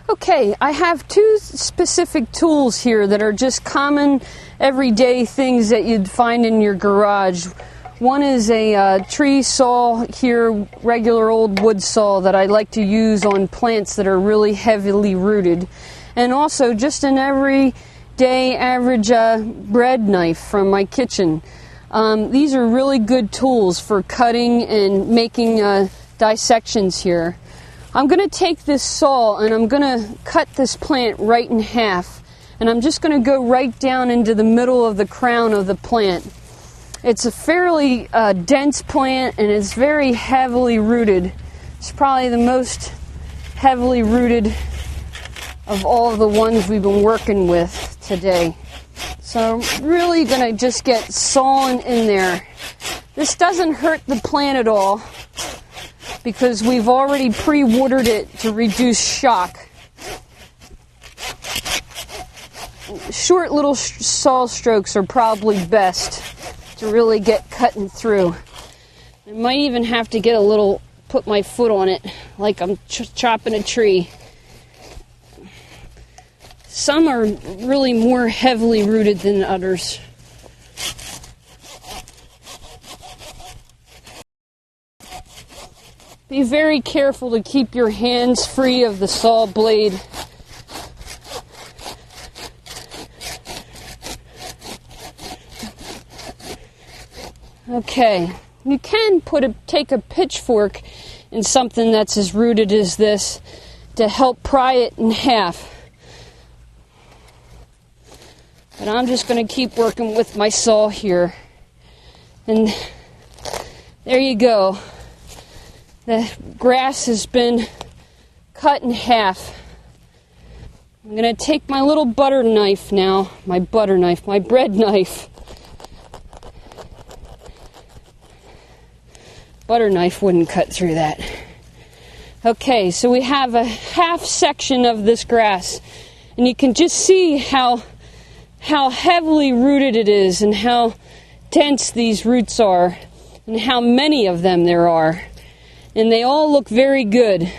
Okay, I have two specific tools here that are just common everyday things that you'd find in your garage. One is a tree saw here, regular old wood saw that I like to use on plants that are really heavily rooted. And also just an everyday average bread knife from my kitchen. These are really good tools for cutting and making dissections here. I'm going to take this saw and I'm going to cut this plant right in half. And I'm just going to go right down into the middle of the crown of the plant. It's a fairly dense plant and it's very heavily rooted. It's probably the most heavily rooted of all of the ones we've been working with today. So I'm really going to just get sawing in there. This doesn't hurt the plant at all, because we've already pre-watered it to reduce shock. Short little saw strokes are probably best to really get cutting through. I might even have to get a little, put my foot on it like I'm chopping a tree. Some are really more heavily rooted than others. Be very careful to keep your hands free of the saw blade. Okay, you can take a pitchfork in something that's as rooted as this to help pry it in half. But I'm just going to keep working with my saw here. And there you go. The grass has been cut in half. I'm going to take my little butter knife now, my bread knife. Butter knife wouldn't cut through that. Okay, so we have a half section of this grass, and you can just see how heavily rooted it is and how dense these roots are and how many of them there are. And they all look very good.